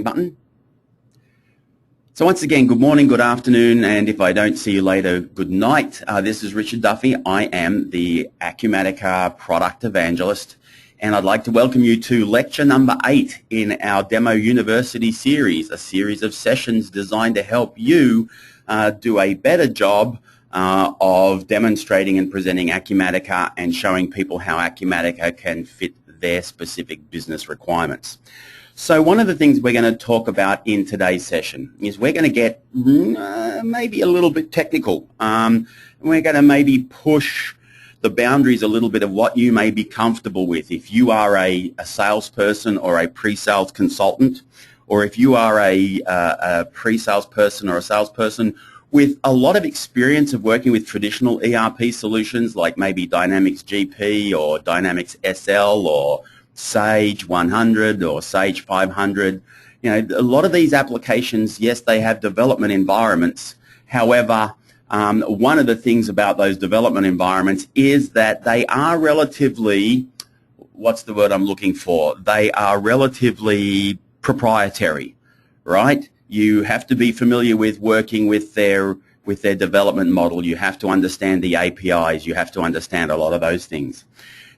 button. So once again, good morning, good afternoon, and if I don't see you later, good night. This is Richard Duffy. I am the Acumatica product evangelist, and I'd like to welcome you to lecture number 8 in our Demo University series, a series of sessions designed to help you do a better job of demonstrating and presenting Acumatica and showing people how Acumatica can fit their specific business requirements. So one of the things we're going to talk about in today's session is we're going to get maybe a little bit technical. We're going to maybe push the boundaries a little bit of what you may be comfortable with. If you are a salesperson or a pre-sales consultant, or if you are a pre-sales person or a salesperson with a lot of experience of working with traditional ERP solutions like maybe Dynamics GP or Dynamics SL or Sage 100 or Sage 500. You know, a lot of these applications, yes, they have development environments. However, one of the things about those development environments is that they are relatively, what's the word I'm looking for? They are relatively proprietary, right? You have to be familiar with working with their development model. You have to understand the APIs. You have to understand a lot of those things.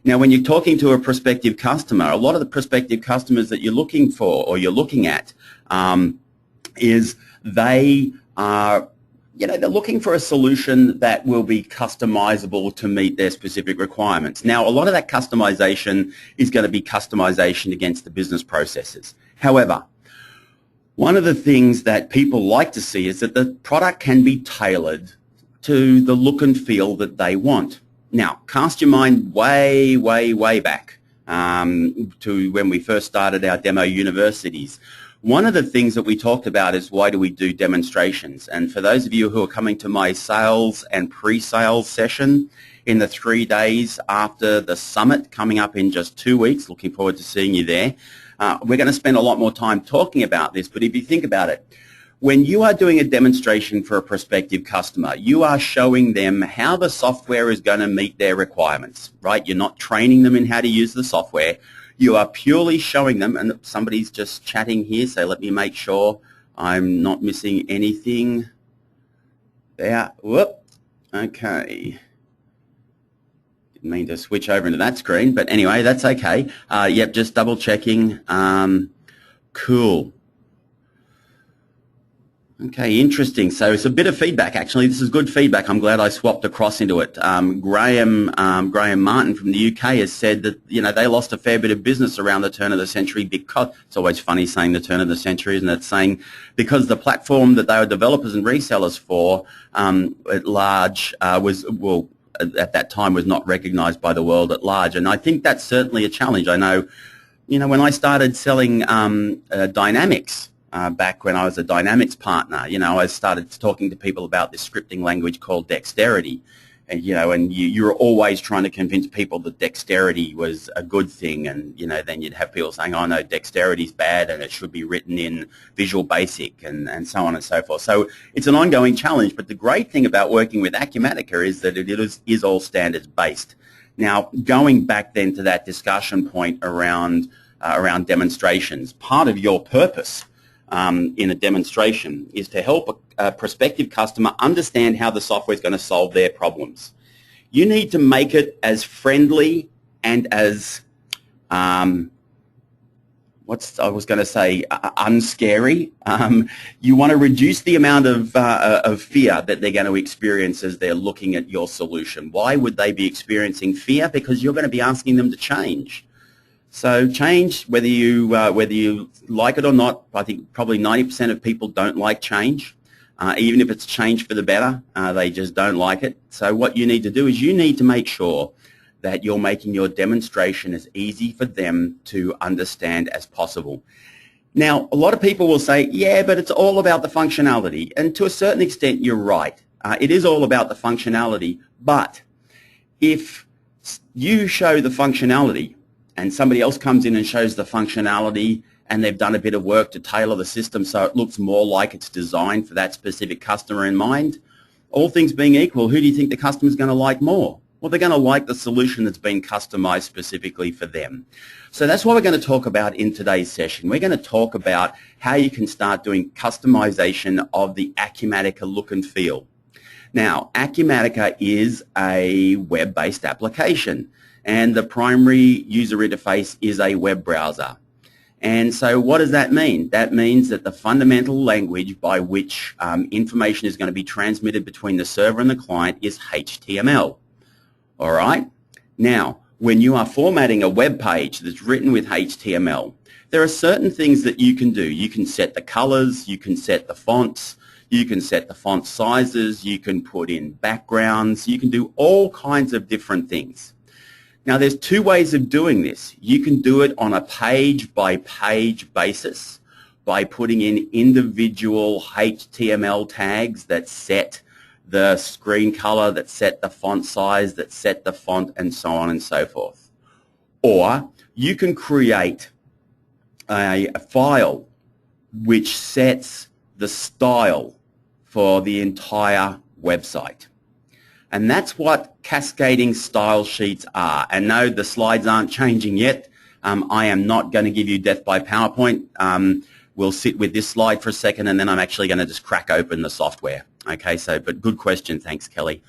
Now, when you're talking to a prospective customer, a lot of the prospective customers that you're looking for or you're looking at is they are, they're looking for a solution that will be customizable to meet their specific requirements. Now, a lot of that customization is going to be customization against the business processes. However, one of the things that people like to see is that the product can be tailored to the look and feel that they want. Now, cast your mind way, way, way back to when we first started our demo universities. One of the things that we talked about is why do we do demonstrations? And for those of you who are coming to my sales and pre-sales session in the 3 days after the summit coming up in just 2 weeks, looking forward to seeing you there. We're going to spend a lot more time talking about this, but if you think about it, when you are doing a demonstration for a prospective customer, you are showing them how the software is going to meet their requirements, right? You're not training them in how to use the software. You are purely showing them, and somebody's just chatting here, so let me make sure I'm not missing anything there. Whoop. Okay. Didn't mean to switch over into that screen, but anyway, that's okay. Yep, just double checking. Cool. Okay, interesting. So it's a bit of feedback, actually. This is good feedback. I'm glad I swapped across into it. Graham Martin from the UK has said that, they lost a fair bit of business around the turn of the century because, it's always funny saying the turn of the century, isn't it? Saying because the platform that they were developers and resellers for at large at that time was not recognized by the world at large. And I think that's certainly a challenge. I know, when I started selling Dynamics, back when I was a Dynamics partner, I started talking to people about this scripting language called Dexterity. And, you're always trying to convince people that Dexterity was a good thing. And, then you'd have people saying, oh, no, Dexterity's bad and it should be written in Visual Basic and so on and so forth. So it's an ongoing challenge. But the great thing about working with Acumatica is that it is all standards-based. Now, going back then to that discussion point around demonstrations, part of your purpose in a demonstration is to help a prospective customer understand how the software is going to solve their problems. You need to make it as friendly and as, unscary. You want to reduce the amount of fear that they're going to experience as they're looking at your solution. Why would they be experiencing fear? Because you're going to be asking them to change. So change, whether you like it or not, I think probably 90% of people don't like change. Even if it's change for the better, they just don't like it. So what you need to do is you need to make sure that you're making your demonstration as easy for them to understand as possible. Now, a lot of people will say, yeah, but it's all about the functionality. And to a certain extent, you're right. It is all about the functionality. But if you show the functionality, and somebody else comes in and shows the functionality and they've done a bit of work to tailor the system so it looks more like it's designed for that specific customer in mind, all things being equal, who do you think the customer's going to like more? Well, they're going to like the solution that's been customized specifically for them. So that's what we're going to talk about in today's session. We're going to talk about how you can start doing customization of the Acumatica look and feel. Now, Acumatica is a web-based application, and the primary user interface is a web browser. And so what does that mean? That means that the fundamental language by which information is going to be transmitted between the server and the client is HTML. All right? Now, when you are formatting a web page that's written with HTML, there are certain things that you can do. You can set the colors, you can set the fonts, you can set the font sizes, you can put in backgrounds, you can do all kinds of different things. Now, there's two ways of doing this. You can do it on a page-by-page basis by putting in individual HTML tags that set the screen color, that set the font size, that set the font, and so on and so forth. Or you can create a file which sets the style for the entire website. And that's what cascading style sheets are. And no, the slides aren't changing yet. I am not going to give you death by PowerPoint. We'll sit with this slide for a second, and then I'm actually going to just crack open the software. Okay, so, but good question. Thanks, Kelly.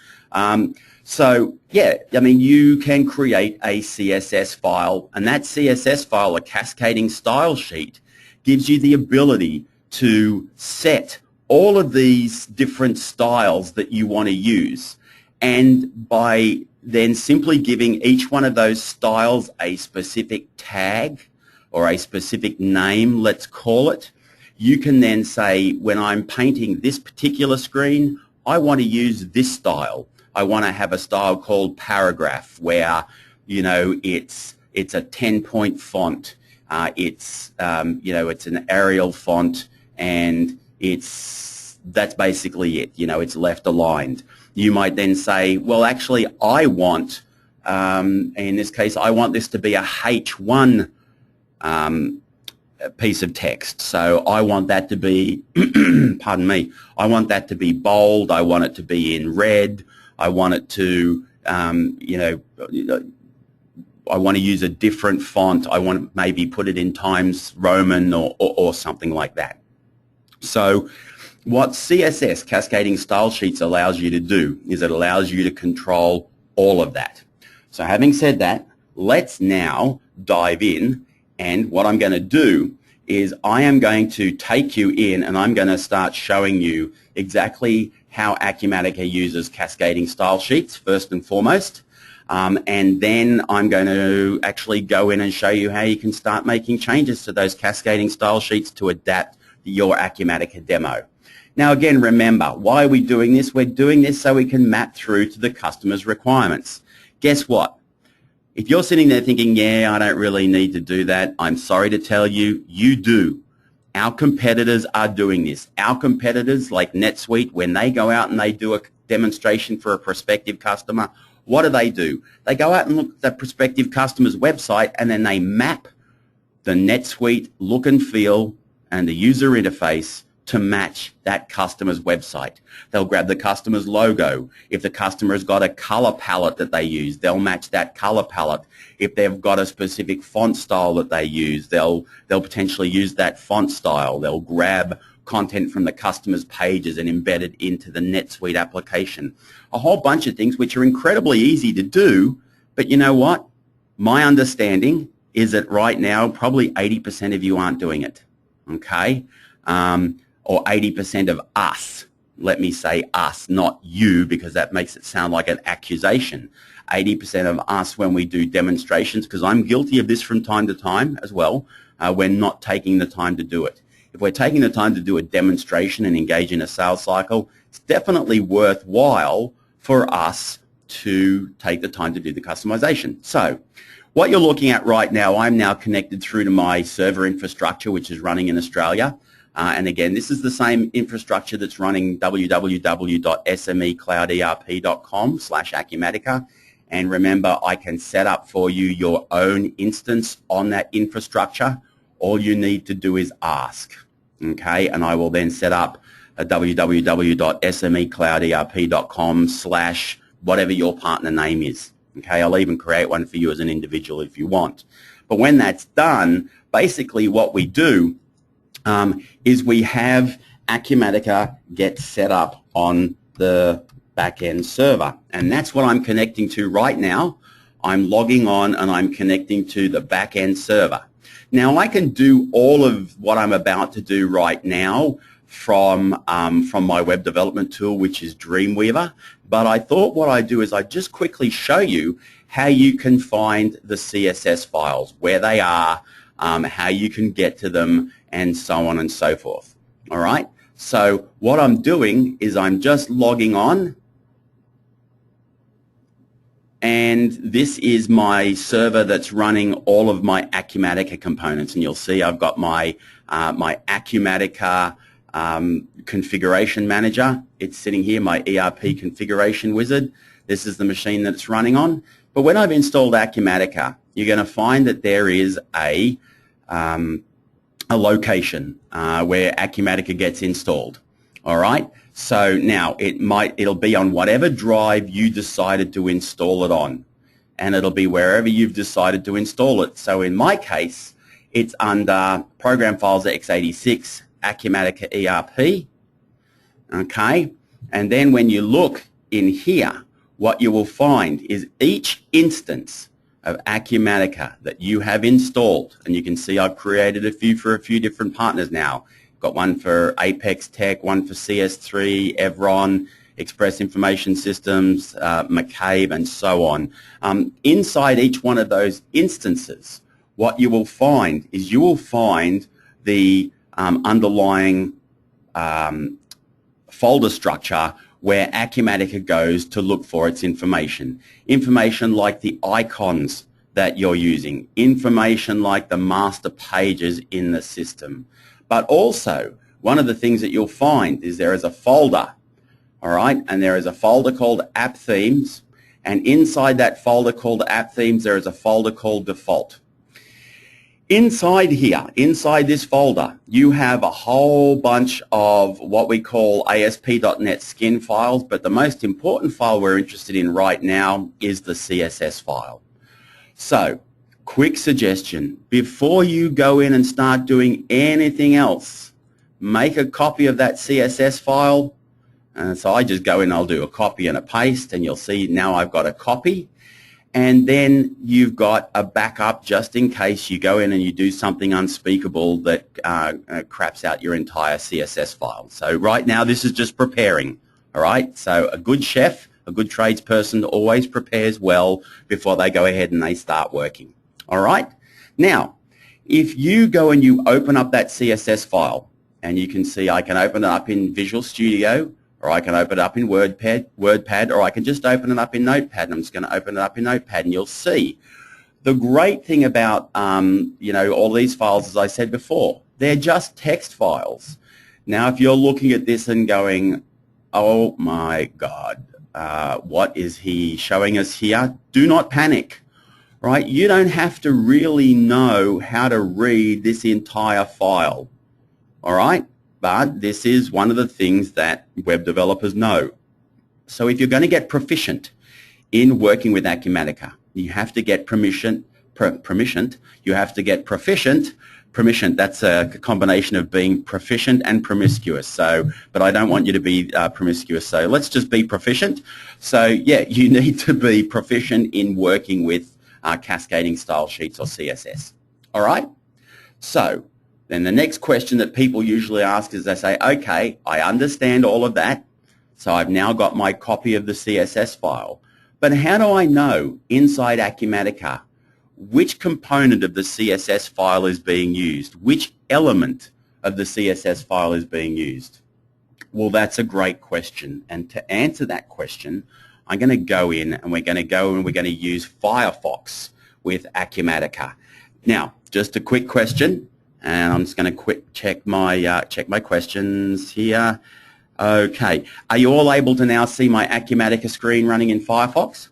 So, yeah, I mean, you can create a CSS file, and that CSS file, a cascading style sheet, gives you the ability to set all of these different styles that you want to use. And by then simply giving each one of those styles a specific tag or a specific name, let's call it, you can then say, when I'm painting this particular screen, I want to use this style. I want to have a style called paragraph where, you know, it's a 10-point font. It's an Arial font, and that's basically it. You know, it's left aligned. You might then say, well, actually, I want, in this case, I want this to be a H1 piece of text. So I want that to be, pardon me, I want that to be bold. I want it to be in red. I want it to, I want to use a different font. I want to maybe put it in Times Roman or something like that. So what CSS, Cascading Style Sheets, allows you to do is it allows you to control all of that. So having said that, let's now dive in, and what I'm going to do is I am going to take you in and I'm going to start showing you exactly how Acumatica uses Cascading Style Sheets first and foremost, and then I'm going to actually go in and show you how you can start making changes to those Cascading Style Sheets to adapt your Acumatica demo. Now again, remember, why are we doing this? We're doing this so we can map through to the customer's requirements. Guess what? If you're sitting there thinking, yeah, I don't really need to do that, I'm sorry to tell you, you do. Our competitors are doing this. Our competitors, like NetSuite, when they go out and they do a demonstration for a prospective customer, what do? They go out and look at the prospective customer's website, and then they map the NetSuite look and feel and the user interface to match that customer's website. They'll grab the customer's logo. If the customer has got a color palette that they use, they'll match that color palette. If they've got a specific font style that they use, they'll potentially use that font style. They'll grab content from the customer's pages and embed it into the NetSuite application. A whole bunch of things which are incredibly easy to do, but you know what? My understanding is that right now probably 80% of you aren't doing it, okay? Or 80% of us. Let me say us, not you, because that makes it sound like an accusation. 80% of us, when we do demonstrations, because I'm guilty of this from time to time as well, we're not taking the time to do it. If we're taking the time to do a demonstration and engage in a sales cycle, it's definitely worthwhile for us to take the time to do the customization. So what you're looking at right now, I'm now connected through to my server infrastructure, which is running in Australia. And again, this is the same infrastructure that's running www.smeclouderp.com/Acumatica. And remember, I can set up for you your own instance on that infrastructure. All you need to do is ask, okay? And I will then set up a www.smeclouderp.com/ whatever your partner name is. Okay, I'll even create one for you as an individual if you want. But when that's done, basically what we do is we have Acumatica get set up on the back-end server. And that's what I'm connecting to right now. I'm logging on and I'm connecting to the back-end server. Now I can do all of what I'm about to do right now from my web development tool, which is Dreamweaver. But I thought what I'd do is I'd just quickly show you how you can find the CSS files, where they are, how you can get to them, and so on and so forth. All right? So what I'm doing is I'm just logging on, and this is my server that's running all of my Acumatica components. And you'll see I've got my Acumatica configuration manager. It's sitting here, my ERP configuration wizard. This is the machine that it's running on. But when I've installed Acumatica, you're going to find that there is a location where Acumatica gets installed. All right. So now it'll be on whatever drive you decided to install it on, and it'll be wherever you've decided to install it. So in my case, it's under Program Files x86 Acumatica ERP. Okay, and then when you look in here, what you will find is each instance of Acumatica that you have installed, and you can see I've created a few for a few different partners now. Got one for Apex Tech, one for CS3, Evron, Express Information Systems, McCabe, and so on. Inside each one of those instances, what you will find is you will find the underlying folder structure where Acumatica goes to look for its information. Information like the icons that you're using, information like the master pages in the system. But also, one of the things that you'll find is there is a folder, all right, and there is a folder called App Themes, and inside that folder called App Themes, there is a folder called Default. Inside here, inside this folder, you have a whole bunch of what we call ASP.NET Skin files, but the most important file we're interested in right now is the CSS file. So, quick suggestion, before you go in and start doing anything else, make a copy of that CSS file. So I just go in, I'll do a copy and a paste, and you'll see now I've got a copy. And then you've got a backup just in case you go in and you do something unspeakable that craps out your entire CSS file. So right now this is just preparing, all right? So a good chef, a good tradesperson always prepares well before they go ahead and they start working, all right? Now, if you go and you open up that CSS file, and you can see I can open it up in Visual Studio, or I can open it up in WordPad, or I can just open it up in Notepad. And I'm just going to open it up in Notepad, and you'll see the great thing about all these files, as I said before, they're just text files. Now, if you're looking at this and going, "Oh my God, what is he showing us here?" Do not panic, right? You don't have to really know how to read this entire file, all right? But this is one of the things that web developers know. So if you're going to get proficient in working with Acumatica, you have to get proficient. You have to get proficient. That's a combination of being proficient and promiscuous. So, but I don't want you to be promiscuous. So let's just be proficient. So yeah, you need to be proficient in working with cascading style sheets or CSS. All right. So then the next question that people usually ask is they say, okay, I understand all of that, so I've now got my copy of the CSS file, but how do I know inside Acumatica which component of the CSS file is being used? Which element of the CSS file is being used? Well, that's a great question, and to answer that question, I'm going to go in and we're going to use Firefox with Acumatica. Now, just a quick question. And I'm just going to check my questions here. Okay, are you all able to now see my Acumatica screen running in Firefox?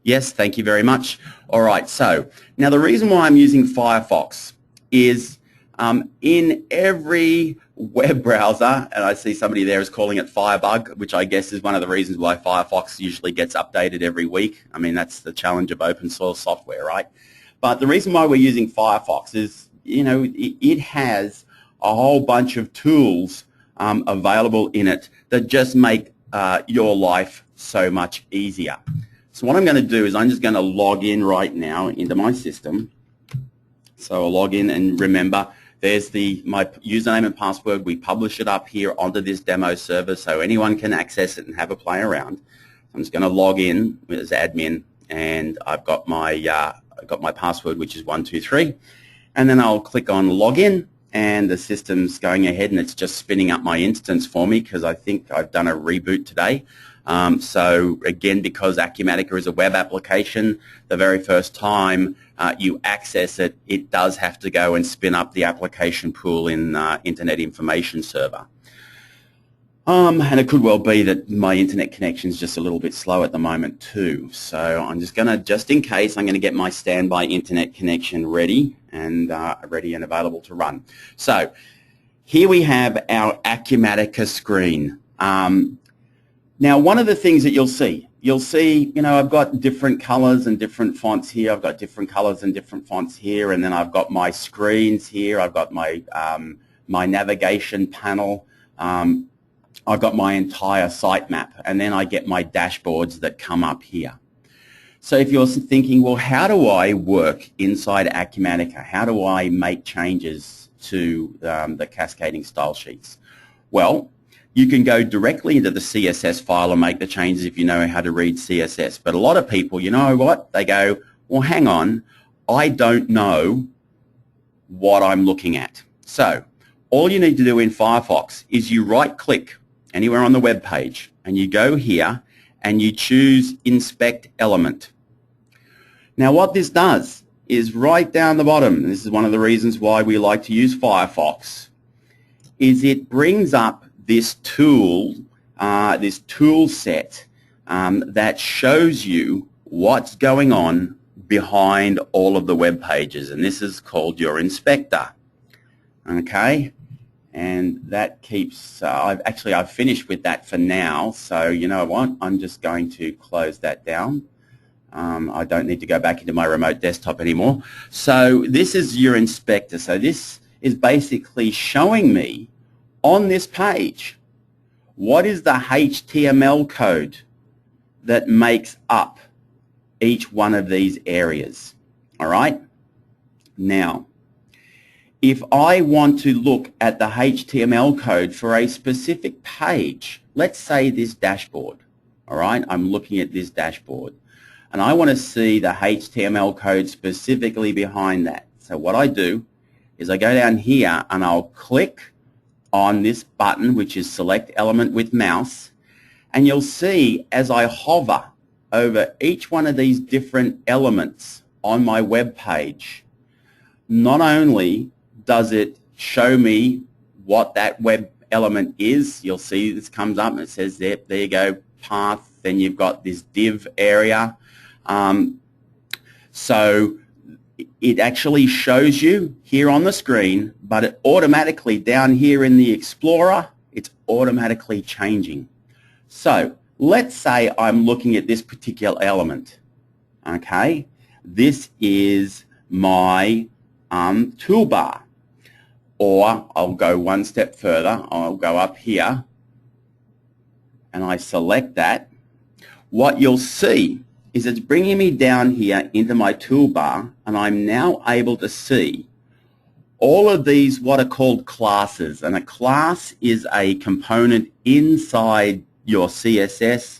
Yes, thank you very much. All right, so now the reason why I'm using Firefox is In every web browser, and I see somebody there is calling it Firebug, which I guess is one of the reasons why Firefox usually gets updated every week. I mean, that's the challenge of open source software, right? But the reason why we're using Firefox is, it has a whole bunch of tools available in it that just make your life so much easier. So what I'm going to do is I'm just going to log in right now into my system. So I'll log in, and remember, there's my username and password. We publish it up here onto this demo server so anyone can access it and have a play around. I'm just going to log in as admin, and I've got my password, which is 123, and then I'll click on login, and the system's going ahead and it's just spinning up my instance for me because I think I've done a reboot today. So again, because Acumatica is a web application, the very first time you access it, it does have to go and spin up the application pool in Internet Information Server. And it could well be that my internet connection is just a little bit slow at the moment too. So I'm just going to, just in case, I'm going to get my standby internet connection ready and available to run. So here we have our Acumatica screen. Now, one of the things that you'll see, I've got different colors and different fonts here. I've got different colors and different fonts here, and then I've got my screens here. I've got my my navigation panel. I've got my entire sitemap, and then I get my dashboards that come up here. So if you're thinking, well, how do I work inside Acumatica? How do I make changes to the cascading style sheets? Well, you can go directly into the CSS file and make the changes if you know how to read CSS. But a lot of people, you know what? They go, well, hang on, I don't know what I'm looking at. So all you need to do in Firefox is you right-click anywhere on the web page, and you go here and you choose Inspect Element. Now what this does is right down the bottom, and this is one of the reasons why we like to use Firefox, is it brings up this tool set that shows you what's going on behind all of the web pages, and this is called your inspector. Okay, and that keeps. I've finished with that for now. So you know what? I'm just going to close that down. I don't need to go back into my remote desktop anymore. So this is your inspector. So this is basically showing me on this page what is the HTML code that makes up each one of these areas. All right? Now, if I want to look at the HTML code for a specific page, let's say this dashboard, all right? I'm looking at this dashboard, and I want to see the HTML code specifically behind that. So what I do is I go down here and I'll click on this button, which is Select Element with Mouse, and you'll see as I hover over each one of these different elements on my web page, not only does it show me what that web element is. You'll see this comes up and it says there you go, path, then you've got this div area. So it actually shows you here on the screen, but it automatically down here in the Explorer, it's automatically changing. So let's say I'm looking at this particular element. Okay, this is my toolbar. Or I'll go one step further, I'll go up here and I select that. What you'll see is it's bringing me down here into my toolbar, and I'm now able to see all of these what are called classes. And a class is a component inside your CSS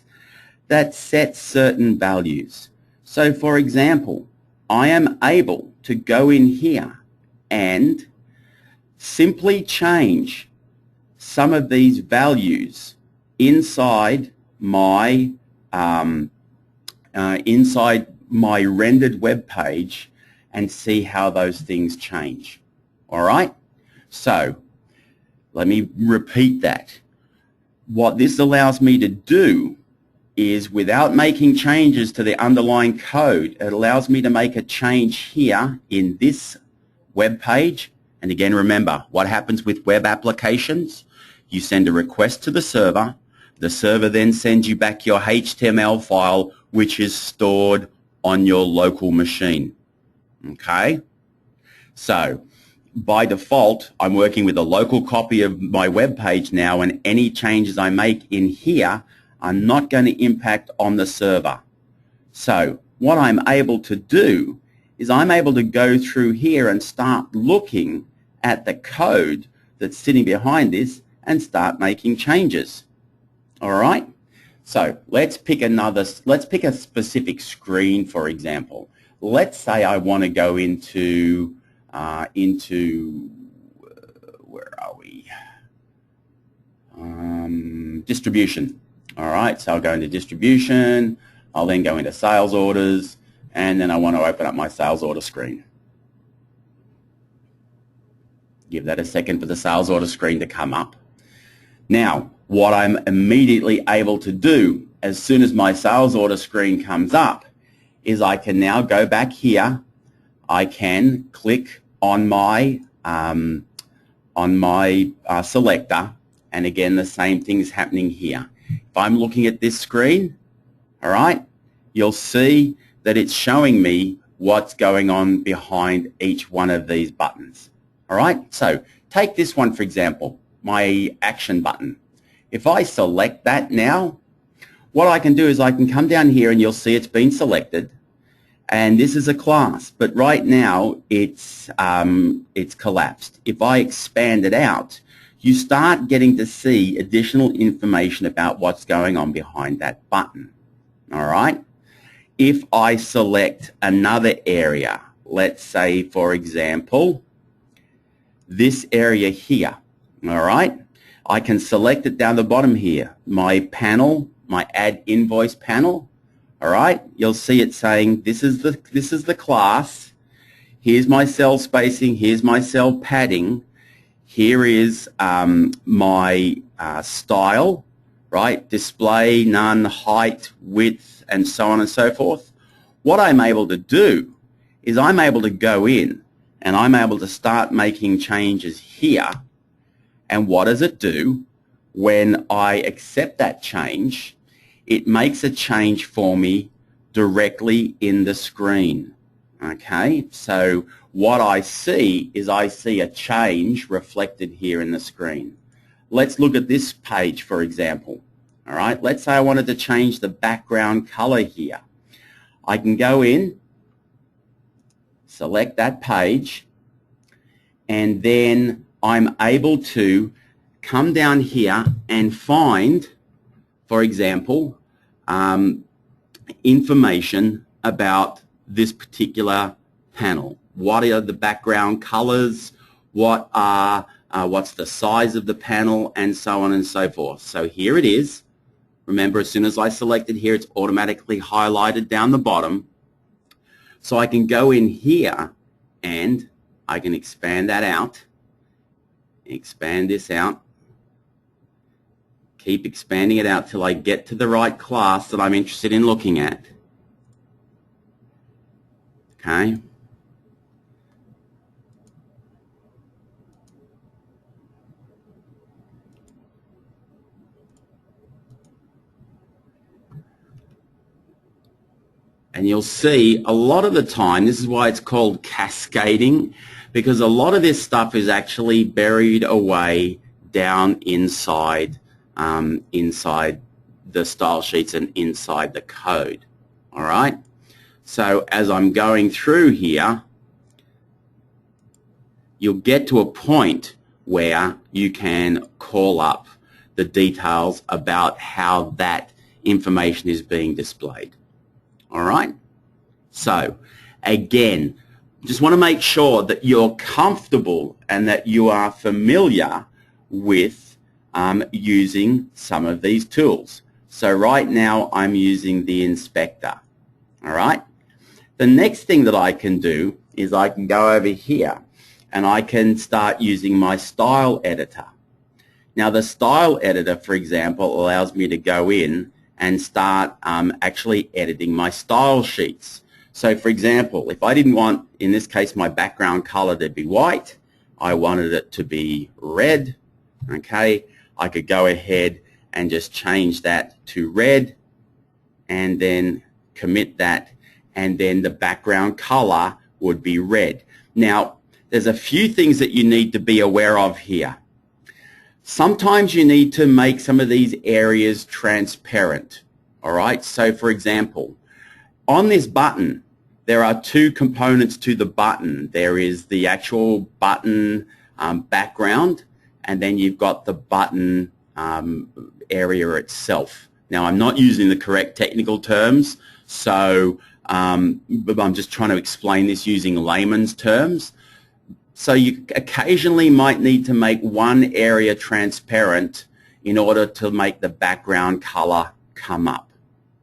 that sets certain values. So for example, I am able to go in here and simply change some of these values inside my rendered web page and see how those things change. All right? So let me repeat that. What this allows me to do is, without making changes to the underlying code, it allows me to make a change here in this web page And again, remember, what happens with web applications? You send a request to the server then sends you back your HTML file, which is stored on your local machine. Okay? So, by default, I'm working with a local copy of my web page now, and any changes I make in here are not going to impact on the server. So, what I'm able to do is I'm able to go through here and start looking at the code that's sitting behind this and start making changes. All right? So let's pick a specific screen, for example. Let's say I want to go into where are we? Distribution. All right, so I'll go into distribution. I'll then go into sales orders, and then I want to open up my sales order screen. Give that a second for the sales order screen to come up. Now, what I'm immediately able to do as soon as my sales order screen comes up is I can now go back here. I can click on my selector, and again the same thing is happening here. If I'm looking at this screen, all right, you'll see that it's showing me what's going on behind each one of these buttons. All right, so take this one for example, my action button. If I select that now, what I can do is I can come down here and you'll see it's been selected, and this is a class, but right now it's collapsed. If I expand it out, you start getting to see additional information about what's going on behind that button. All right? If I select another area, let's say for example this area here, all right? I can select it down the bottom here, my panel, my add invoice panel. All right, you'll see it saying this is the class. Here's my cell spacing. Here's my cell padding. Here is my style, right? Display, none, height, width, and so on and so forth. What I'm able to do is I'm able to go in and I'm able to start making changes here. And what does it do? When I accept that change, it makes a change for me directly in the screen. Okay, so what I see is I see a change reflected here in the screen. Let's look at this page, for example. All right, let's say I wanted to change the background color here. I can go in, select that page, and then I'm able to come down here and find, for example, information about this particular panel. What are the background colors? What's the size of the panel, and so on and so forth. So here it is. Remember, as soon as I select it here, it's automatically highlighted down the bottom. So I can go in here and I can expand that out. Expand this out. Keep expanding it out till I get to the right class that I'm interested in looking at. Okay. And you'll see a lot of the time, this is why it's called cascading, because a lot of this stuff is actually buried away down inside inside the style sheets and inside the code. All right? So as I'm going through here, you'll get to a point where you can call up the details about how that information is being displayed. All right? So, again, just want to make sure that you're comfortable and that you are familiar with using some of these tools. So right now I'm using the inspector. All right? The next thing that I can do is I can go over here and I can start using my style editor. Now the style editor, for example, allows me to go in and start actually editing my style sheets. So for example, if I didn't want, in this case, my background color to be white, I wanted it to be red, okay, I could go ahead and just change that to red and then commit that, and then the background color would be red. Now, there's a few things that you need to be aware of here. Sometimes you need to make some of these areas transparent. All right, so for example, on this button, there are two components to the button. There is the actual button background, and then you've got the button area itself. Now, I'm not using the correct technical terms, so but I'm just trying to explain this using layman's terms. So you occasionally might need to make one area transparent in order to make the background color come up.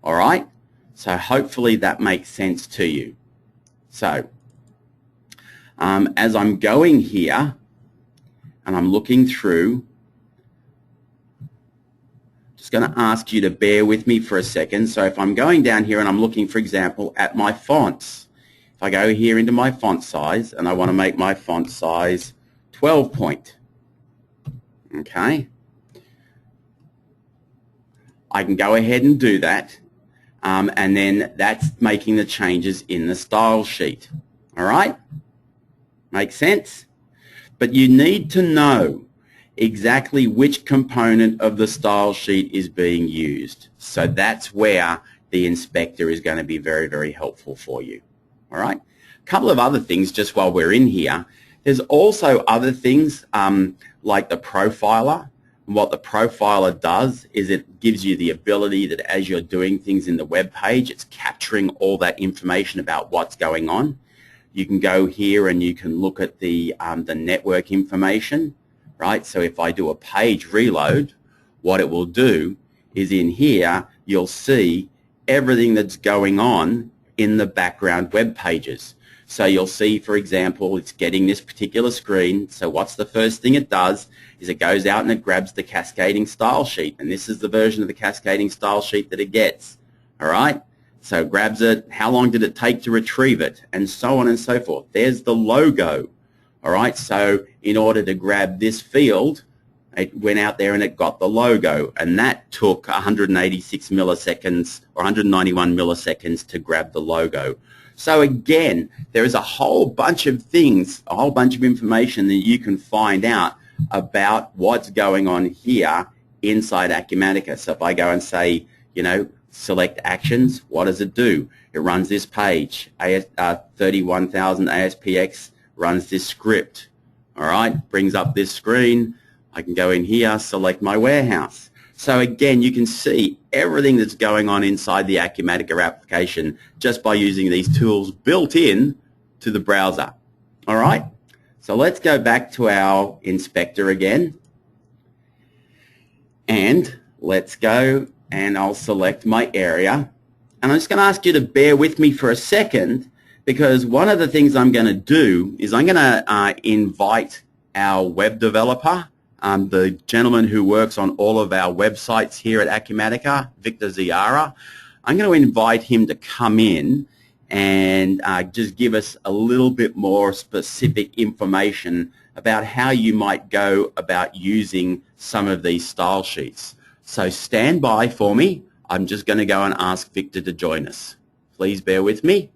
All right? So hopefully that makes sense to you. So as I'm going here and I'm looking through, just going to ask you to bear with me for a second. So if I'm going down here and I'm looking, for example, at my fonts, if I go here into my font size and I want to make my font size 12 point, okay, I can go ahead and do that, and then that's making the changes in the style sheet. All right? Make sense? But you need to know exactly which component of the style sheet is being used. So that's where the inspector is going to be very, very helpful for you. All right? A couple of other things just while we're in here. There's also other things like the profiler. And what the profiler does is it gives you the ability that as you're doing things in the web page, it's capturing all that information about what's going on. You can go here and you can look at the network information, right? So if I do a page reload, what it will do is in here, you'll see everything that's going on in the background web pages. So you'll see, for example, it's getting this particular screen. So what's the first thing it does is it goes out and it grabs the cascading style sheet. And this is the version of the cascading style sheet that it gets. All right? So it grabs it. How long did it take to retrieve it? And so on and so forth. There's the logo. All right? So in order to grab this field, it went out there and it got the logo. And that took 186 milliseconds or 191 milliseconds to grab the logo. So again, there is a whole bunch of things, a whole bunch of information that you can find out about what's going on here inside Acumatica. So if I go and say, you know, select actions, what does it do? It runs this page. 31,000 ASPX runs this script. All right, brings up this screen. I can go in here, select my warehouse. So again, you can see everything that's going on inside the Acumatica application just by using these tools built in to the browser. All right, so let's go back to our inspector again. And let's go and I'll select my area. And I'm just going to ask you to bear with me for a second, because one of the things I'm going to do is I'm going to invite our web developer, the gentleman who works on all of our websites here at Acumatica, Victor Ziara. I'm going to invite him to come in and just give us a little bit more specific information about how you might go about using some of these style sheets. So stand by for me. I'm just going to go and ask Victor to join us. Please bear with me.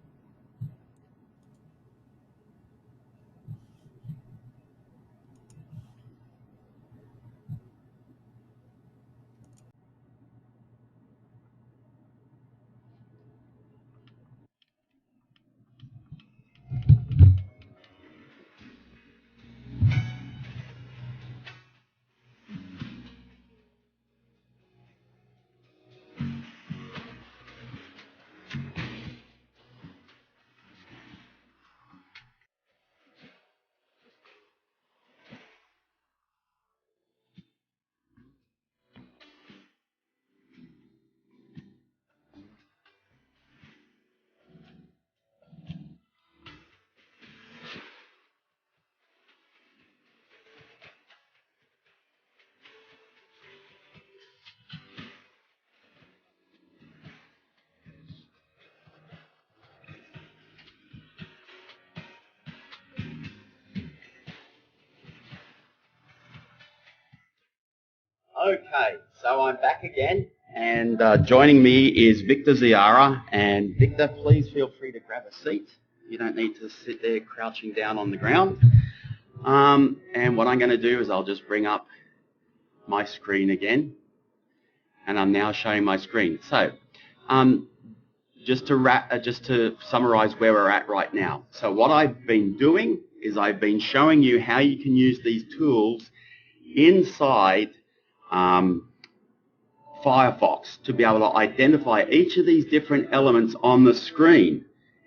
Okay, so I'm back again, and joining me is Victor Ziara. And Victor, please feel free to grab a seat. You don't need to sit there crouching down on the ground. And what I'm going to do is I'll just bring up my screen again, and I'm now showing my screen. So, just to summarize where we're at right now. So what I've been doing is I've been showing you how you can use these tools inside Firefox to be able to identify each of these different elements on the screen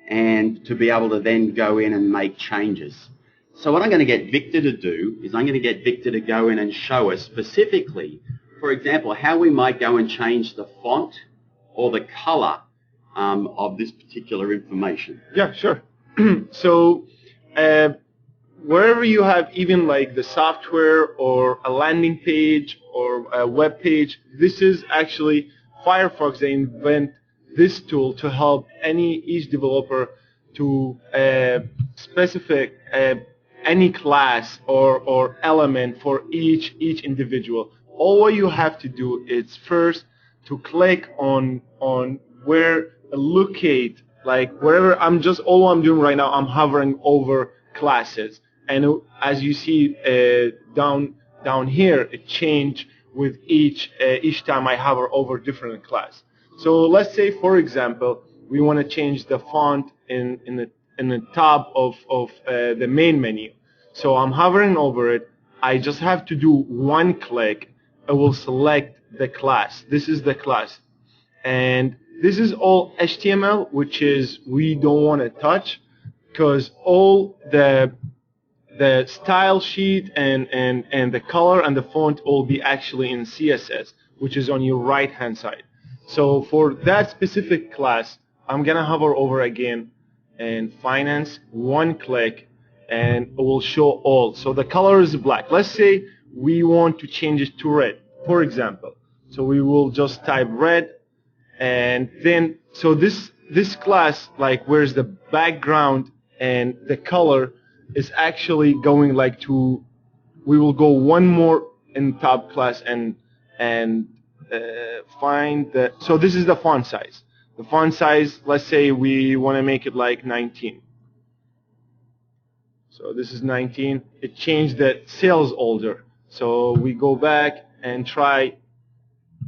and to be able to then go in and make changes. So what I'm going to get Victor to do is I'm going to get Victor to go in and show us specifically, for example, how we might go and change the font or the color of this particular information. Yeah, sure. So wherever you have even like the software or a landing page or a web page, this is actually Firefox. They invent this tool to help each developer to specify any class or element for each individual. All what you have to do is first to click on where locate, like wherever all I'm doing right now, I'm hovering over classes, and as you see down here, it change with each time I hover over different class. So let's say, for example, we want to change the font in the top of the main menu. So I'm hovering over it. I just have to do one click. I will select the class. This is the class, and this is all HTML, which is we don't want to touch, because all the style sheet and the color and the font will be actually in CSS, which is on your right hand side. So for that specific class, I'm gonna hover over again and finance, one click, and it will show all. So the color is black. Let's say we want to change it to red, for example. So we will just type red. And then, so this class, like where's the background and the color, is actually going like to, we will go one more in top class and find the, so this is the font size. The font size, let's say we want to make it like 19. So this is 19. It changed the sales order. So we go back and try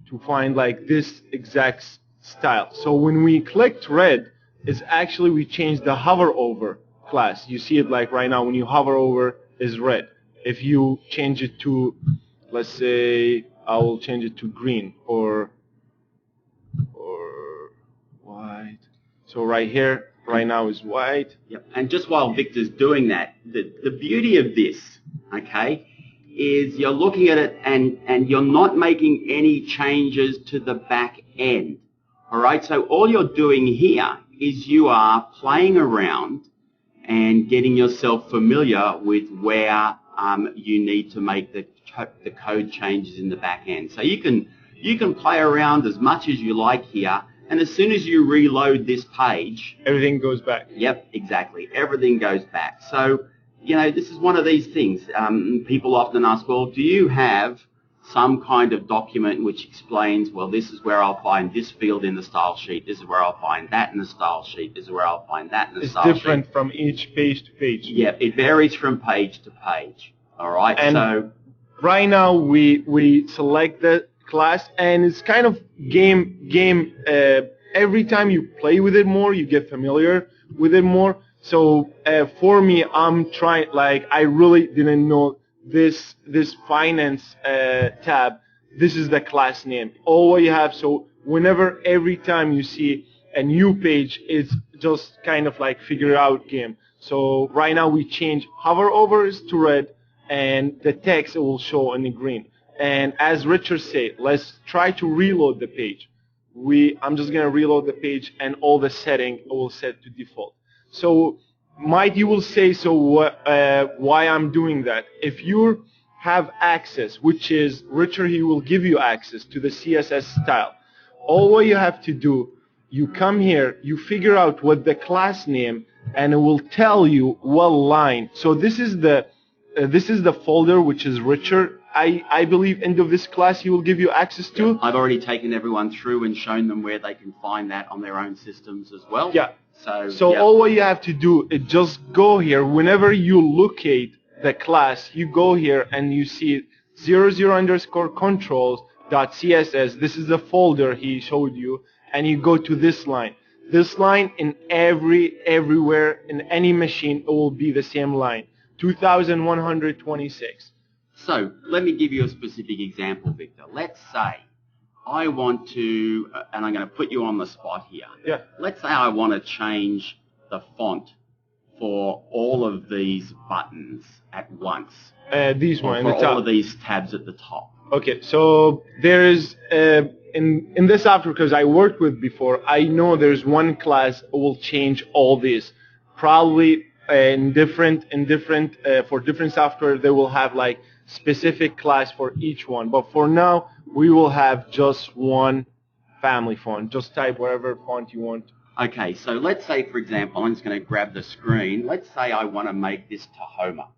to find like this exact style. So when we clicked red, it's actually we changed the hover over class. You see it like right now when you hover over is red. If you change it to, let's say, I will change it to green or white. So right here, right now is white. Yep. And just while Victor's doing that, the beauty of this, okay, is you're looking at it and you're not making any changes to the back end. All right, so all you're doing here is you are playing around and getting yourself familiar with where you need to make the code changes in the back end. So you can play around as much as you like here, and as soon as you reload this page, everything goes back. Yep, exactly. Everything goes back. So, you know, this is one of these things. People often ask, well, do you have some kind of document which explains, well, this is where I'll find this field in the style sheet, this is where I'll find that in the style sheet, this is where I'll find that in the style sheet. It's different from each page to page. Yeah, it varies from page to page. All right, and so right now we select the class, and it's kind of game. Every time you play with it more, you get familiar with it more. So for me, I'm trying, like, I really didn't know this finance tab, this is the class name. All you have, so whenever, every time you see a new page, it's just kind of like figure out game. So right now we change hover over is to red, and the text will show in the green. And as Richard said, let's try to reload the page. I'm just gonna reload the page, and all the setting will set to default. So you will say, so why I'm doing that? If you have access, which is Richard, he will give you access to the CSS style. All what you have to do, you come here, you figure out what the class name, and it will tell you what line. So this is the folder which is Richard I believe end of this class he will give you access to. I've already taken everyone through and shown them where they can find that on their own systems as well. Yeah. So all what you have to do is just go here. Whenever you locate the class, you go here and you see 00_controls.css. This is the folder he showed you, and you go to this line. This line in everywhere in any machine, it will be the same line, 2126. So let me give you a specific example, Victor. Let's say I want to, and I'm going to put you on the spot here. Yeah. Let's say I want to change the font for all of these buttons at once. These ones. For all of these tabs at the top. Okay, so there is in this software, because I worked with before, I know there's one class that will change all these. Probably in different for different software they will have like specific class for each one. But for now, we will have just one family font. Just type whatever font you want. Okay, so let's say, for example, I'm just going to grab the screen. Let's say I want to make this Tahoma.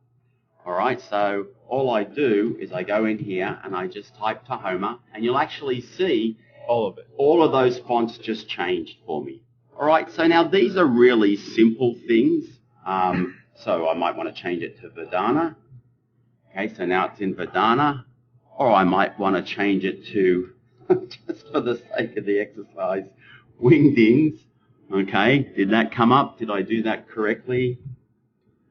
All right, so all I do is I go in here and I just type Tahoma, and you'll actually see all of it. All of those fonts just changed for me. All right, so now these are really simple things. So I might want to change it to Verdana. Okay, so now it's in Verdana. Or I might want to change it to, just for the sake of the exercise, Wingdings. Okay, did that come up? Did I do that correctly?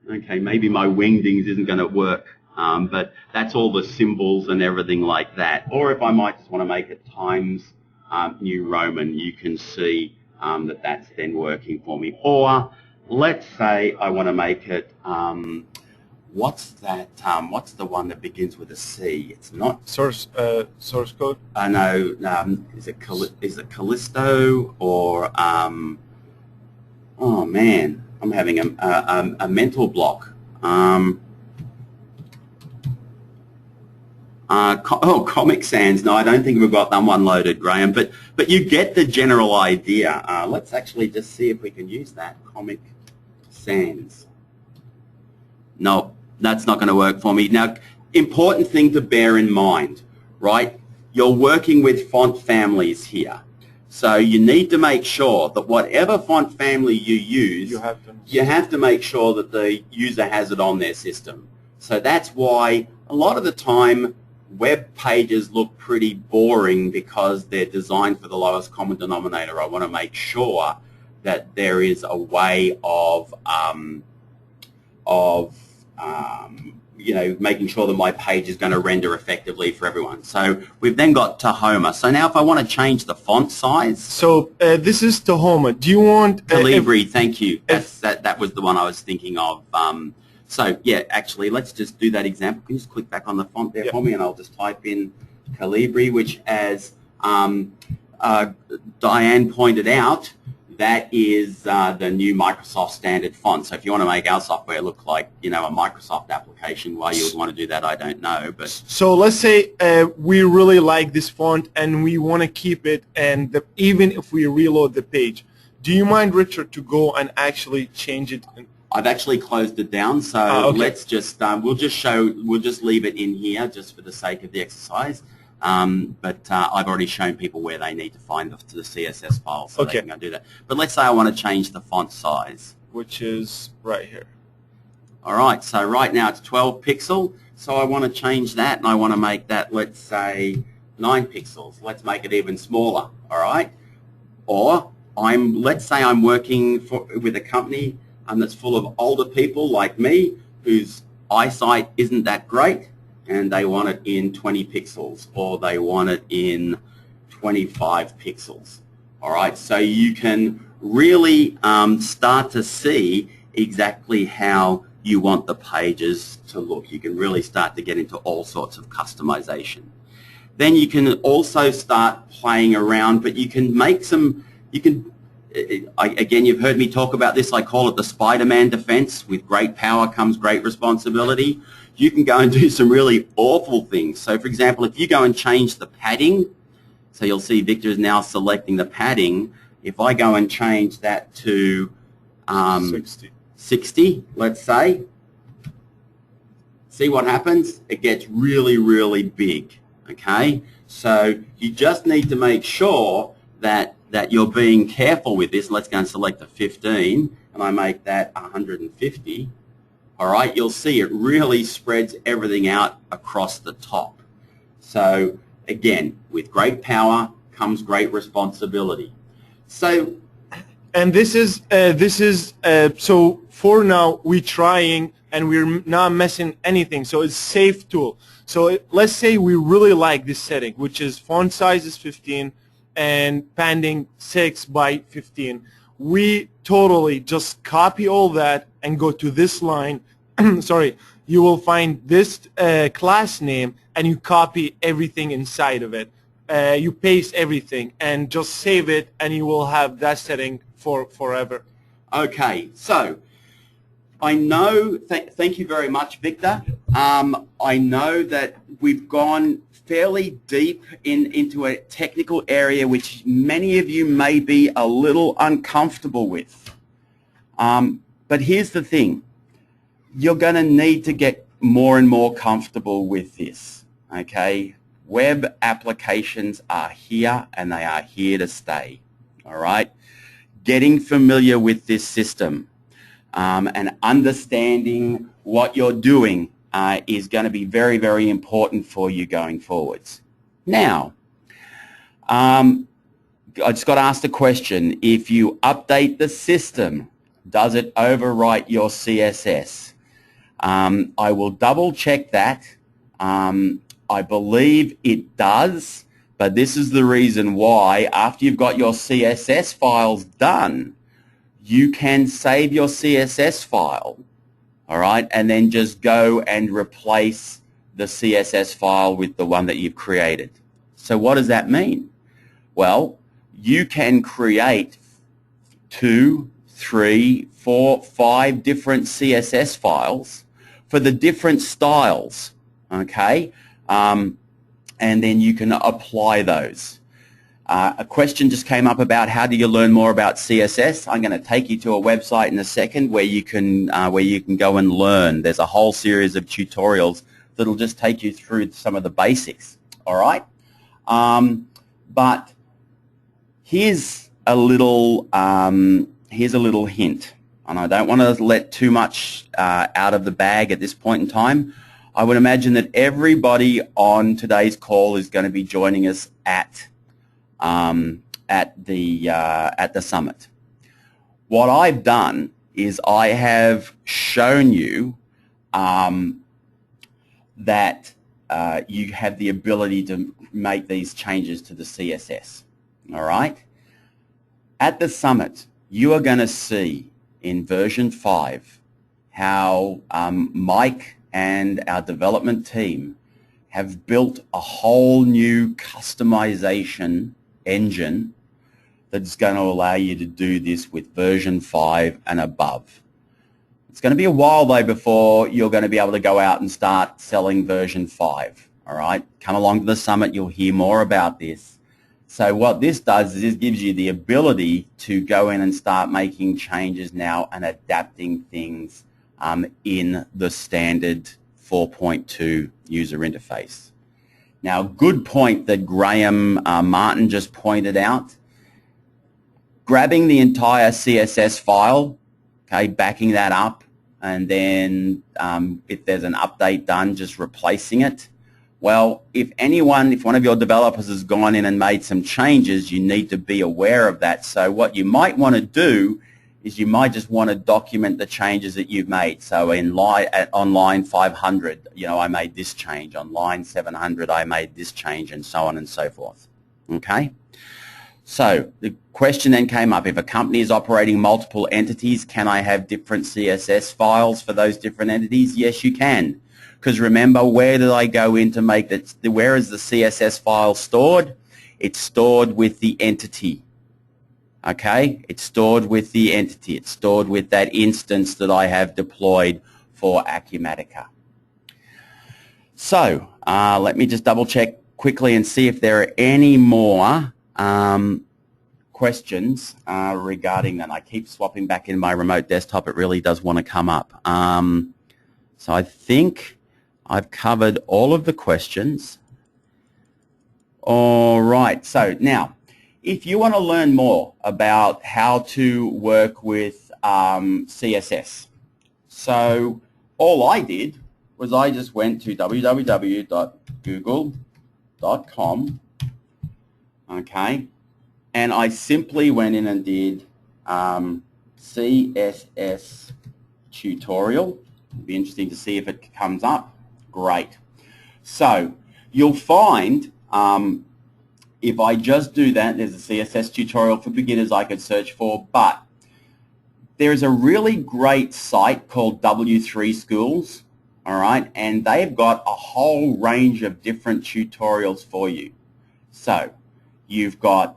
Okay, maybe my Wingdings isn't going to work, but that's all the symbols and everything like that. Or if I might just want to make it Times New Roman, you can see that that's then working for me. Or let's say I want to make it, what's that? What's the one that begins with a C? It's not source code. No. Is it Callisto or? Oh man. I'm having a mental block. Comic Sans. No, I don't think we've got that one loaded, Graham. But you get the general idea. Let's actually just see if we can use that. Comic Sans. No, that's not going to work for me. Now, important thing to bear in mind, right? You're working with font families here. So you need to make sure that whatever font family you use, you have to make sure that the user has it on their system. So that's why a lot of the time web pages look pretty boring because they're designed for the lowest common denominator. I want to make sure that there is a way of making sure that my page is going to render effectively for everyone. So we've then got Tahoma. So now if I want to change the font size. So this is Tahoma. Do you want... Calibri, thank you. That was the one I was thinking of. So yeah, actually, let's just do that example. Can you just click back on the font there for me, and I'll just type in Calibri, which as Diane pointed out, that is the new Microsoft standard font. So if you want to make our software look like, a Microsoft application, why you would want to do that, I don't know. But so let's say we really like this font and we want to keep it, and even if we reload the page, do you mind, Richard, to go and actually change it? I've actually closed it down, so let's just we'll just leave it in here just for the sake of the exercise. But I've already shown people where they need to find the CSS file, so they can go do that. But let's say I want to change the font size. Which is right here. All right, so right now it's 12 pixel. So I want to change that, and I want to make that, let's say, 9 pixels. Let's make it even smaller, all right? Or let's say I'm working with a company that's full of older people like me whose eyesight isn't that great, and they want it in 20 pixels, or they want it in 25 pixels. All right, so you can really start to see exactly how you want the pages to look. You can really start to get into all sorts of customization. Then you can also start playing around, but you can make some, again, you've heard me talk about this. I call it the Spider-Man defense. With great power comes great responsibility. You can go and do some really awful things. So, for example, if you go and change the padding, so you'll see Victor is now selecting the padding. If I go and change that to 60, let's say, See what happens? It gets really, really big, okay? So you just need to make sure that you're being careful with this. Let's go and select the 15, and I make that 150. All right, you'll see it really spreads everything out across the top. So again, with great power comes great responsibility. So, and this is so for now we're trying and we're not messing anything, so it's safe tool. So let's say we really like this setting, which is font size is 15 and padding 6 by 15. We totally just copy all that and go to this line. Sorry, you will find this class name and you copy everything inside of it. You paste everything and just save it, and you will have that setting for forever. Okay, so I know, thank you very much, Victor. I know that we've gone fairly deep into a technical area which many of you may be a little uncomfortable with. But here's the thing. You're going to need to get more and more comfortable with this, okay? Web applications are here and they are here to stay, all right? Getting familiar with this system and understanding what you're doing is going to be very, very important for you going forwards. Now, I just got asked a question. If you update the system, does it overwrite your CSS? I will double check that. I believe it does, but this is the reason why. After you've got your CSS files done, you can save your CSS file, all right, and then just go and replace the CSS file with the one that you've created. So what does that mean? Well, you can create 2, 3, 4, 5 different CSS files for the different styles, okay? And then you can apply those. A question just came up about how do you learn more about CSS. I'm going to take you to a website in a second where you can go and learn. There's a whole series of tutorials that'll just take you through some of the basics. All right, but here's a little hint, and I don't want to let too much out of the bag at this point in time. I would imagine that everybody on today's call is going to be joining us at the summit. What I've done is I have shown you that you have the ability to make these changes to the CSS. All right? At the summit, you are going to see in version 5 how Mike and our development team have built a whole new customization engine that's going to allow you to do this with version 5 and above. It's going to be a while though before you're going to be able to go out and start selling version 5. All right, come along to the summit, you'll hear more about this. So what this does is it gives you the ability to go in and start making changes now and adapting things in the standard 4.2 user interface. Now, good point that Graham Martin just pointed out. Grabbing the entire CSS file, okay, backing that up, and then if there's an update done, just replacing it. Well, if one of your developers has gone in and made some changes, you need to be aware of that. So what you might want to do is you might just want to document the changes that you've made. So on line 500, I made this change. On line 700, I made this change, and so on and so forth. Okay? So the question then came up, if a company is operating multiple entities, can I have different CSS files for those different entities? Yes, you can. Because remember, where did I go in to make that? Where is the CSS file stored? It's stored with the entity. Okay? It's stored with the entity. It's stored with that instance that I have deployed for Acumatica. So let me just double check quickly and see if there are any more questions regarding that. I keep swapping back in my remote desktop. It really does want to come up. So I think I've covered all of the questions. All right, so now, if you want to learn more about how to work with CSS, so all I did was I just went to www.google.com, okay, and I simply went in and did CSS tutorial. It'd be interesting to see if it comes up. Great. So you'll find if I just do that, there's a CSS tutorial for beginners I could search for, but there's a really great site called W3 Schools, all right, and they've got a whole range of different tutorials for you. So you've got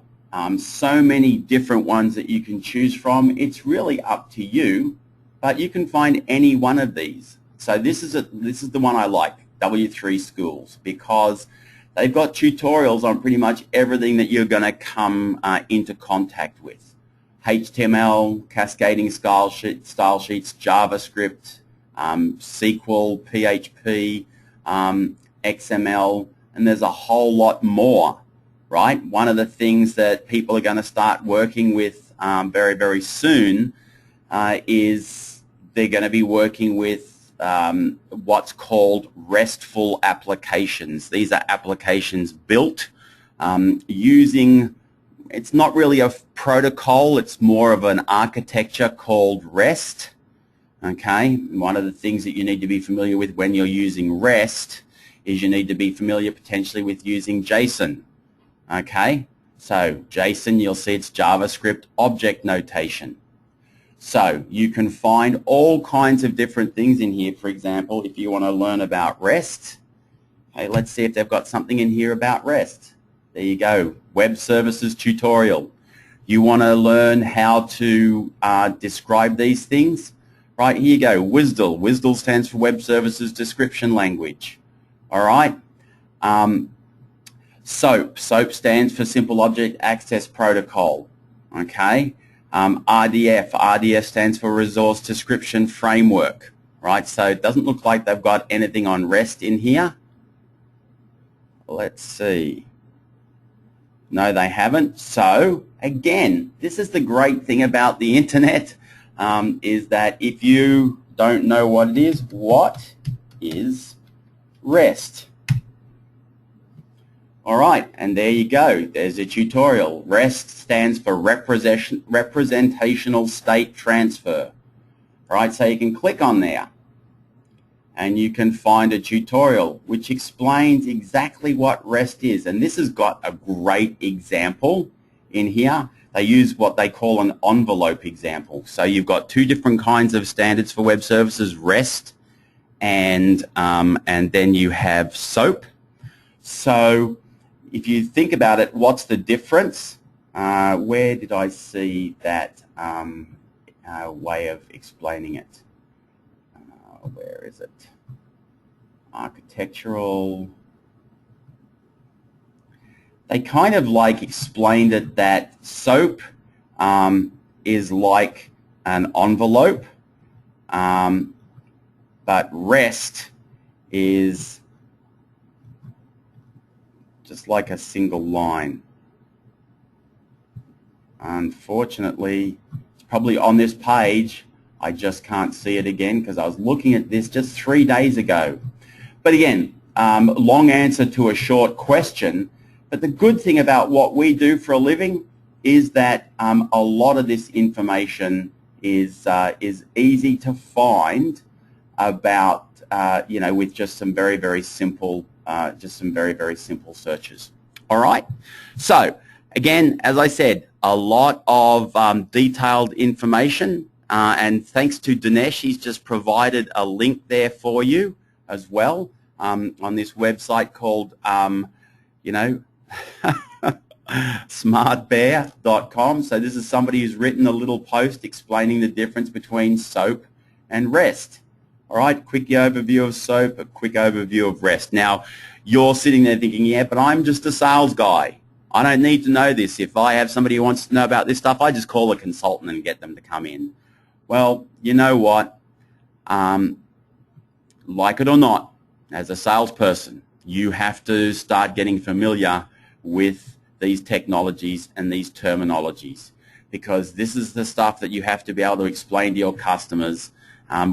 so many different ones that you can choose from. It's really up to you, but you can find any one of these. So this is the one I like, W3 Schools, because they've got tutorials on pretty much everything that you're going to come into contact with. HTML, cascading style sheets, JavaScript, SQL, PHP, XML, and there's a whole lot more, right? One of the things that people are going to start working with very, very soon is they're going to be working with what's called RESTful applications. These are applications built using, it's not really a protocol, it's more of an architecture called REST. Okay, one of the things that you need to be familiar with when you're using REST is you need to be familiar potentially with using JSON. Okay, so JSON, you'll see it's JavaScript object notation. So you can find all kinds of different things in here. For example, if you want to learn about REST, okay, let's see if they've got something in here about REST. There you go, web services tutorial. You want to learn how to describe these things? Right, here you go, WSDL. WSDL stands for Web Services Description Language. All right. SOAP. SOAP stands for Simple Object Access Protocol. Okay. RDF. RDF stands for Resource Description Framework. Right, so it doesn't look like they've got anything on REST in here. Let's see. No, they haven't. So, again, this is the great thing about the internet, is that if you don't know what it is, what is REST? All right, and there you go. There's a tutorial. REST stands for Representational State Transfer. All right, so you can click on there and you can find a tutorial which explains exactly what REST is. And this has got a great example in here. They use what they call an envelope example. So you've got two different kinds of standards for web services, REST and then you have SOAP. So if you think about it, what's the difference? Where did I see that way of explaining it? Where is it? Architectural. They kind of like explained it that SOAP is like an envelope, but REST is just like a single line. Unfortunately, it's probably on this page. I just can't see it again because I was looking at this just 3 days ago. But again, long answer to a short question. But the good thing about what we do for a living is that a lot of this information is easy to find about, with just some very, very simple searches. All right. So again, as I said, a lot of detailed information, and thanks to Dinesh, he's just provided a link there for you as well on this website called, smartbear.com. So this is somebody who's written a little post explaining the difference between SOAP and REST. All right, quick overview of SOAP, a quick overview of REST. Now, you're sitting there thinking, yeah, but I'm just a sales guy. I don't need to know this. If I have somebody who wants to know about this stuff, I just call a consultant and get them to come in. Well, you know what? Like it or not, as a salesperson, you have to start getting familiar with these technologies and these terminologies, because this is the stuff that you have to be able to explain to your customers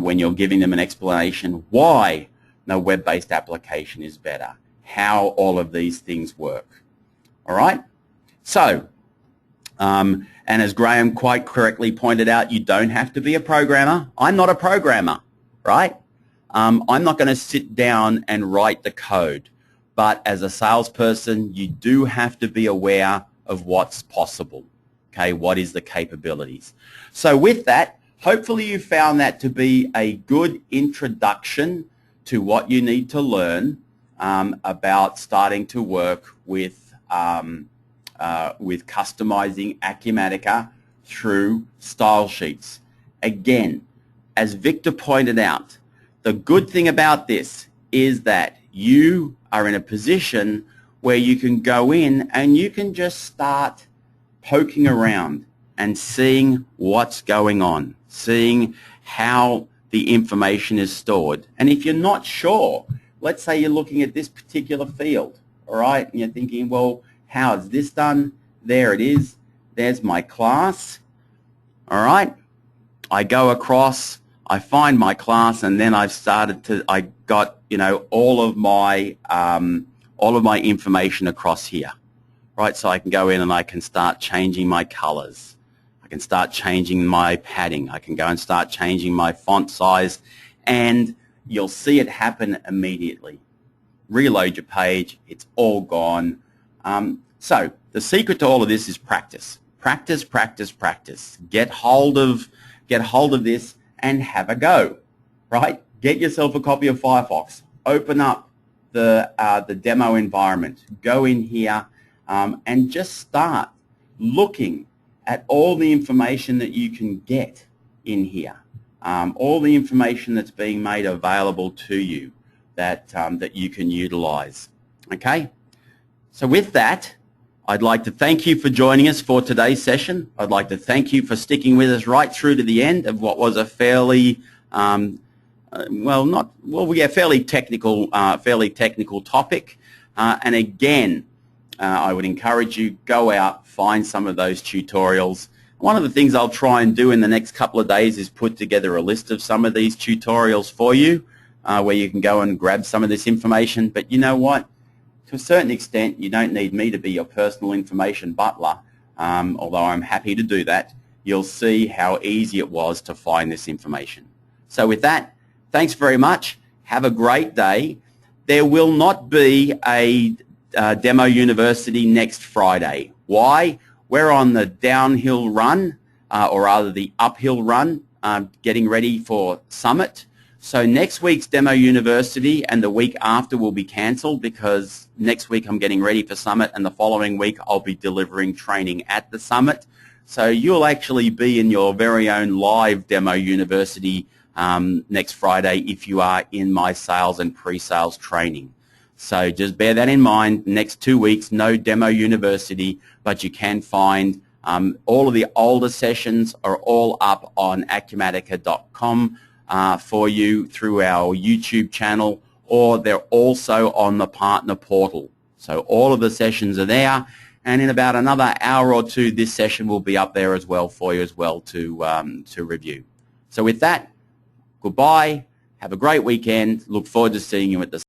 when you're giving them an explanation why no web-based application is better, how all of these things work. All right? So, and as Graham quite correctly pointed out, you don't have to be a programmer. I'm not a programmer, right? I'm not going to sit down and write the code. But as a salesperson, you do have to be aware of what's possible. Okay, what is the capabilities? So with that, hopefully you found that to be a good introduction to what you need to learn about starting to work with customizing Acumatica through style sheets. Again, as Victor pointed out, the good thing about this is that you are in a position where you can go in and you can just start poking around and seeing what's going on, seeing how the information is stored. And if you're not sure, let's say you're looking at this particular field, all right, and you're thinking, well, how is this done? There it is. There's my class. All right. I go across, I find my class, and then I got, you know, all of my information across here. Right, so I can go in and I can start changing my colors. I can start changing my padding. I can go and start changing my font size, and you'll see it happen immediately. Reload your page, it's all gone. So the secret to all of this is practice. Practice, practice, practice. Get hold of this and have a go. Right? Get yourself a copy of Firefox. Open up the demo environment. Go in here. And just start looking at all the information that you can get in here, all the information that's being made available to you that you can utilize. Okay? So with that, I'd like to thank you for joining us for today's session. I'd like to thank you for sticking with us right through to the end of what was a fairly fairly technical topic. And again, I would encourage you, go out, find some of those tutorials. One of the things I'll try and do in the next couple of days is put together a list of some of these tutorials for you where you can go and grab some of this information. But you know what? To a certain extent, you don't need me to be your personal information butler, although I'm happy to do that. You'll see how easy it was to find this information. So with that, thanks very much. Have a great day. There will not be a Demo University next Friday. Why? We're on the downhill run, or rather the uphill run, getting ready for Summit. So next week's Demo University and the week after will be cancelled, because next week I'm getting ready for Summit, and the following week I'll be delivering training at the Summit. So you'll actually be in your very own live Demo University next Friday if you are in my sales and pre-sales training. So just bear that in mind. Next 2 weeks, no Demo University, but you can find all of the older sessions are all up on Acumatica.com for you through our YouTube channel, or they're also on the partner portal. So all of the sessions are there, and in about another hour or two, this session will be up there as well for you as well to review. So with that, goodbye. Have a great weekend. Look forward to seeing you at the